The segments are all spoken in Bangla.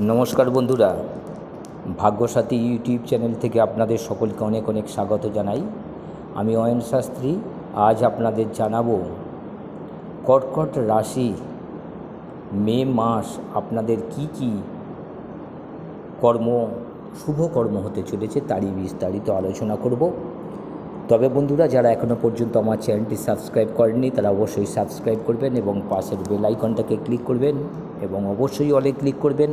নমস্কার বন্ধুরা, ভাগ্যসাথী ইউটিউব চ্যানেল থেকে আপনাদের সকলকে অনেক অনেক স্বাগত জানাই। আমি অয়ন শাস্ত্রী। আজ আপনাদের জানাবো কর্কট রাশি মে মাস আপনাদের কি কি শুভ কর্ম হতে চলেছে তারই বিস্তারিত আলোচনা করব। তবে বন্ধুরা, যারা এখনও পর্যন্ত আমার চ্যানেলটি সাবস্ক্রাইব করেননি তারা অবশ্যই সাবস্ক্রাইব করবেন এবং পাশের বেল আইকনটাকে ক্লিক করবেন এবং অবশ্যই অলে ক্লিক করবেন,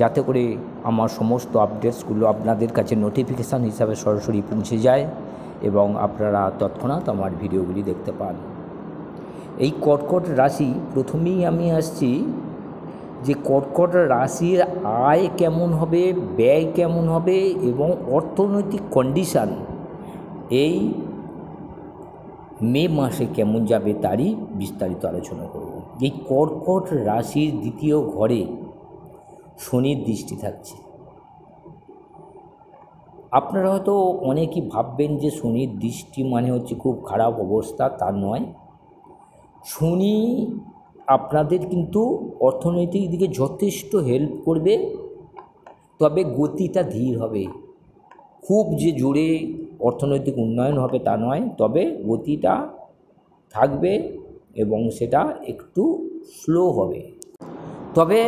যাতে করে আমার সমস্ত আপডেটসগুলো আপনাদের কাছে নোটিফিকেশান হিসাবে সরাসরি পৌঁছে যায় এবং আপনারা তৎক্ষণাৎ আমার ভিডিওগুলি দেখতে পান। এই কর্কট রাশি, প্রথমেই আমি আসছি যে কর্কট রাশির আয় কেমন হবে, ব্যয় কেমন হবে এবং অর্থনৈতিক কন্ডিশান এই মে মাসে কেমন যাবে তারই বিস্তারিত আলোচনা করব। এই কর্কট রাশির দ্বিতীয় ঘরে শনির দৃষ্টি থাকছে। আপনারা হয়তো অনেকেই ভাববেন যে শনির দৃষ্টি মানে হচ্ছে খুব খারাপ অবস্থা, তা নয়। শনি আপনাদের কিন্তু অর্থনৈতিক দিকে যথেষ্ট হেল্প করবে, তবে গতিটা ধীর হবে। খুব যে জোরে অর্থনৈতিক উন্নয়ন হবে তা নয়, তবে গতিটা থাকবে এবং সেটা একটু স্লো হবে, তবে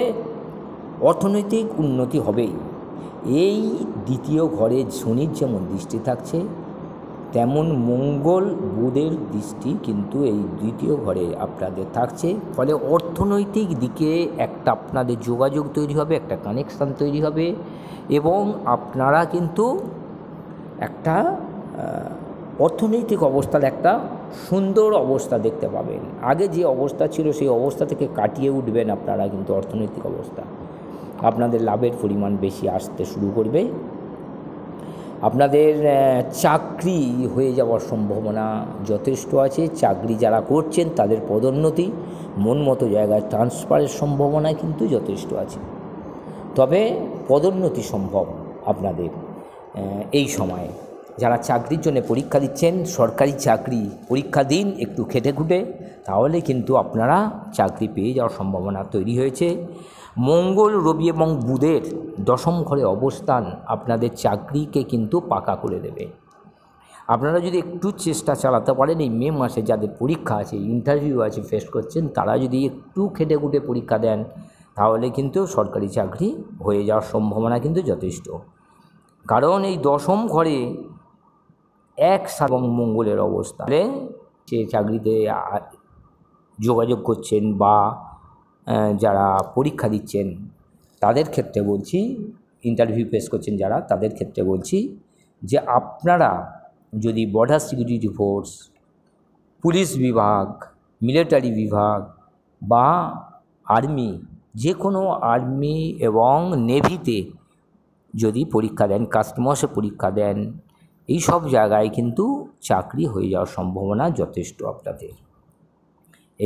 অর্থনৈতিক উন্নতি হবেই। এই দ্বিতীয় ঘরে শনির যেমন দৃষ্টি থাকছে, তেমন মঙ্গল বুধের দৃষ্টি কিন্তু এই দ্বিতীয় ঘরে আপনাদের থাকছে। ফলে অর্থনৈতিক দিকে একটা আপনাদের যোগাযোগ তৈরি হবে, একটা কানেকশান তৈরি হবে এবং আপনারা কিন্তু একটা অর্থনৈতিক অবস্থার একটা সুন্দর অবস্থা দেখতে পাবেন। আগে যে অবস্থা ছিল সেই অবস্থা থেকে কাটিয়ে উঠবেন আপনারা, কিন্তু অর্থনৈতিক অবস্থা আপনাদের লাভের পরিমাণ বেশি আসতে শুরু করবে। আপনাদের চাকরি হয়ে যাওয়ার সম্ভাবনা যথেষ্ট আছে। চাকরি যারা করছেন তাদের পদোন্নতি, মন মতো জায়গায় ট্রান্সফারের সম্ভাবনা কিন্তু যথেষ্ট আছে। তবে পদোন্নতি সম্ভব আপনাদের এই সময়ে। যারা চাকরির জন্য পরীক্ষা দিচ্ছেন, সরকারি চাকরি পরীক্ষা দিন একটু খেটে খুঁটে, তাহলে কিন্তু আপনারা চাকরি পেয়ে যাওয়ার সম্ভাবনা তৈরি হয়েছে। মঙ্গল, রবি এবং বুধের দশম ঘরে অবস্থান আপনাদের চাকরিকে কিন্তু পাকা করে দেবে। আপনারা যদি একটু চেষ্টা চালাতে পারেন, এই মে মাসে যাদের পরীক্ষা আছে, ইন্টারভিউ আছে, ফেস করছেন, তারা যদি একটু খেটে খুঁটে পরীক্ষা দেন, তাহলে কিন্তু সরকারি চাকরি হয়ে যাওয়ার সম্ভাবনা কিন্তু যথেষ্ট। কারণ এই দশম ঘরে এবং মঙ্গলের অবস্থা, সে চাকরিতে যোগাযোগ করছেন বা যারা পরীক্ষা দিচ্ছেন তাদের ক্ষেত্রে বলছি, ইন্টারভিউ ফেস করছেন যারা, তাদের ক্ষেত্রে বলছি যে আপনারা যদি বর্ডার সিকিউরিটি ফোর্স, পুলিশ বিভাগ, মিলিটারি বিভাগ বা আর্মি, যে কোনো আর্মি এবং নেভিতে যদি পরীক্ষা দেন, কাস্টমসে পরীক্ষা দেন, এই সব জায়গায় কিন্তু চাকরি হয়ে যাওয়ার সম্ভাবনা যথেষ্ট আপনাদের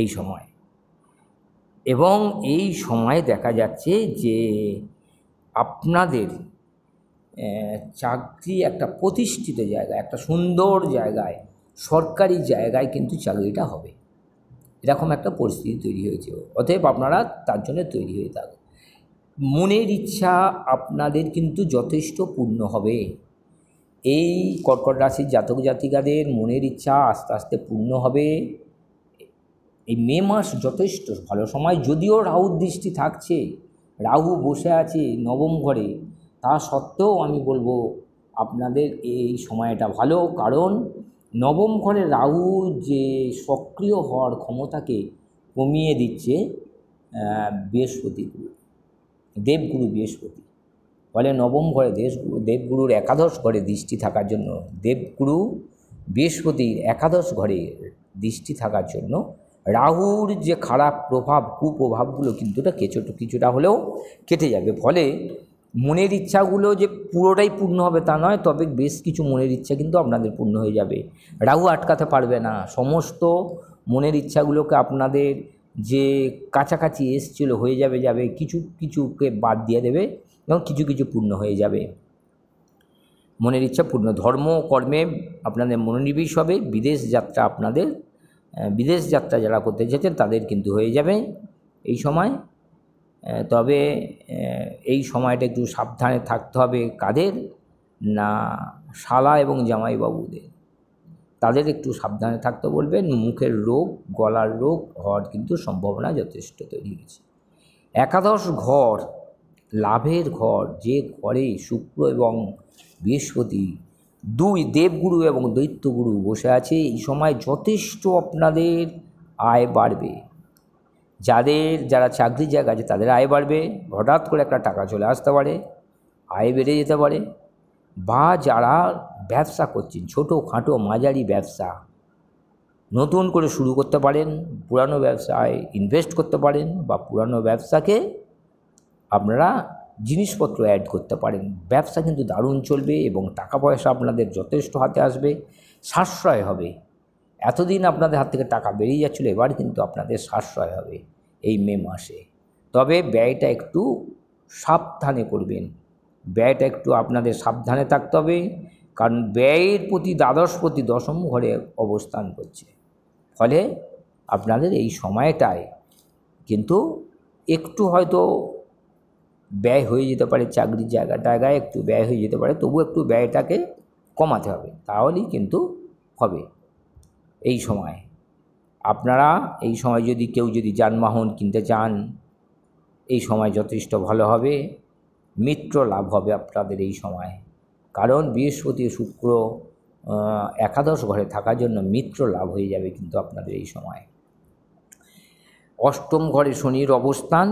এই সময়। এবং এই সময় দেখা যাচ্ছে যে আপনাদের চাকরি একটা প্রতিষ্ঠিত জায়গায়, একটা সুন্দর জায়গায়, সরকারি জায়গায় কিন্তু চাকরিটা হবে, এরকম একটা পরিস্থিতি তৈরি হয়েছে। অতএব আপনারা তার জন্য তৈরি হয়ে থাকুন। মনের ইচ্ছা আপনাদের কিন্তু যথেষ্ট পূর্ণ হবে। এই কর্কট রাশির জাতক জাতিকাদের মনের ইচ্ছা আস্তে আস্তে পূর্ণ হবে। এই মে মাস যথেষ্ট ভালো সময়। যদিও রাহুর দৃষ্টি থাকছে, রাহু বসে আছে নবম ঘরে, তা সত্ত্বেও আমি বলবো আপনাদের এই সময়টা ভালো। কারণ নবম ঘরে রাহু যে সক্রিয় হওয়ার ক্ষমতাকে কমিয়ে দিচ্ছে বৃহস্পতি, দেবগুরু বৃহস্পতি। ফলে নবম ঘরে দেবগুরুর একাদশ ঘরে দৃষ্টি থাকার জন্য, দেবগুরু বৃহস্পতির একাদশ ঘরে দৃষ্টি থাকার জন্য রাহুর যে খারাপ প্রভাব, কুপ্রভাবগুলো কিন্তু কিছুটা হলেও কেটে যাবে। ফলে মনের ইচ্ছাগুলো যে পুরোটাই পূর্ণ হবে তা নয়, তবে বেশ কিছু মনের ইচ্ছা কিন্তু আপনাদের পূর্ণ হয়ে যাবে। রাহু আটকাতে পারবে না। সমস্ত মনের ইচ্ছাগুলোকে আপনাদের যে কাছাকাছি এসছিল হয়ে যাবে, কিছুকে বাদ দিয়ে দেবে এবং কিছু পূর্ণ হয়ে যাবে। মনের ইচ্ছা পূর্ণ। ধর্ম কর্মে আপনাদের মনোনিবেশ হবে। বিদেশ যাত্রা যারা করতে চাইছেন তাদের কিন্তু হয়ে যাবে এই সময়। তবে এই সময়টা একটু সাবধানে থাকতে হবে কাদের না শালা এবং জামাইবাবুদের, তাদের একটু সাবধানে থাকতে বলবেন। মুখের রোগ, গলার রোগ হওয়ার কিন্তু সম্ভাবনা যথেষ্ট তৈরি হয়েছে। একাদশ ঘর, লাভের ঘর, যে ঘরে শুক্র এবং বৃহস্পতি দুই দেবগুরু এবং দৈত্যগুরু বসে আছে, এই সময় যথেষ্ট আপনাদের আয় বাড়বে। যারা চাকরির জায়গা আছে তাদের আয় বাড়বে, হঠাৎ করে একটা টাকা চলে আসতে পারে, আয় বেড়ে যেতে পারে। বা যারা ব্যবসা করছেন, ছোটোখাটো মাঝারি ব্যবসা নতুন করে শুরু করতে পারেন, পুরানো ব্যবসায় ইনভেস্ট করতে পারেন, বা পুরানো ব্যবসাকে আপনারা জিনিসপত্র অ্যাড করতে পারেন। ব্যবসা কিন্তু দারুণ চলবে এবং টাকা পয়সা আপনাদের যথেষ্ট হাতে আসবে, সাশ্রয় হবে। এতদিন আপনাদের হাত থেকে টাকা বেরিয়ে যাচ্ছিলো, এবার কিন্তু আপনাদের সাশ্রয় হবে এই মে মাসে। তবে ব্যয়টা একটু সাবধানে করবেন, ব্যয়টা একটু আপনাদের সাবধানে থাকতে হবে, কারণ ব্যয়ের প্রতি দ্বাদশপতি দশম ঘরে অবস্থান করছে। ফলে আপনাদের এই সময়টায় কিন্তু একটু হয়তো ব্যয় হয়ে যেতে পারে, চাকরির জায়গায় একটু ব্যয় হয়ে যেতে পারে, তবু একটু ব্যয়টাকে কমাতে হবে, তাহলেই কিন্তু হবে। এই সময় আপনারা এই সময় কেউ যদি যানবাহন কিনতে চান, এই সময় যথেষ্ট ভালো হবে। মিত্র লাভ হবে আপনাদের এই সময়, কারণ বৃহস্পতি শুক্র একাদশ ঘরে থাকার জন্য মিত্র লাভ হয়ে যাবে কিন্তু আপনাদের এই সময়। অষ্টম ঘরে শনির অবস্থান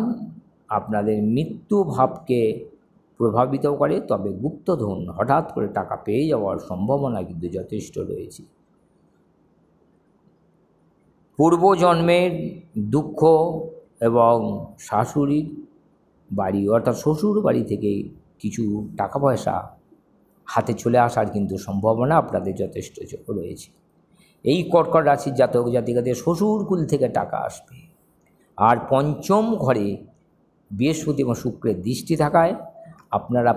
আপনাদের মৃত্যু ভাবকে প্রভাবিত করে, তবে গুপ্তধন হঠাৎ করে টাকা পেয়ে যাওয়ার সম্ভাবনা কিন্তু যথেষ্ট রয়েছে। পূর্বজন্মের দুঃখ এবং শাশুড়ির বাড়ি অর্থাৎ শ্বশুর বাড়ি থেকে কিছু টাকা পয়সা হাতে চলে আসার কিন্তু সম্ভাবনা আপনাদের যথেষ্ট রয়েছে। এই কর্কট রাশির জাতক জাতিকাদের শ্বশুরকুল থেকে টাকা আসবে। আর পঞ্চম ঘরে বৃহস্পতি এবং শুক্রের দৃষ্টি থাকায় আপনারা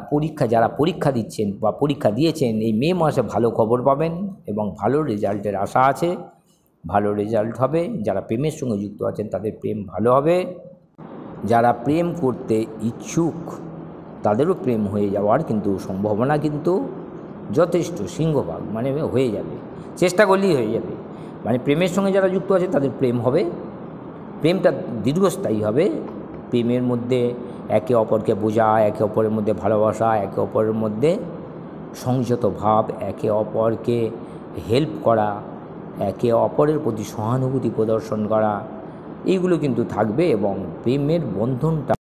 যারা পরীক্ষা দিচ্ছেন বা পরীক্ষা দিয়েছেন, এই মে মাসে ভালো খবর পাবেন এবং ভালো রেজাল্টের আশা আছে, ভালো রেজাল্ট হবে। যারা প্রেমের সঙ্গে যুক্ত আছেন তাদের প্রেম ভালো হবে, যারা প্রেম করতে ইচ্ছুক তাদেরও প্রেম হয়ে যাওয়ার কিন্তু সম্ভাবনা কিন্তু যথেষ্ট সিংহভাগ, মানে হয়ে যাবে, চেষ্টা করলেই হয়ে যাবে। মানে প্রেমের সঙ্গে যারা যুক্ত আছে তাদের প্রেম হবে, প্রেমটা দীর্ঘস্থায়ী হবে। প্রেমের মধ্যে একে অপরকে বোঝা, একে অপরের মধ্যে ভালোবাসা, একে অপরের মধ্যে সংযত ভাব, একে অপরকে হেল্প করা, একে অপরের প্রতি সহানুভূতি প্রদর্শন করা, এইগুলো কিন্তু থাকবে এবং প্রেমের বন্ধনটা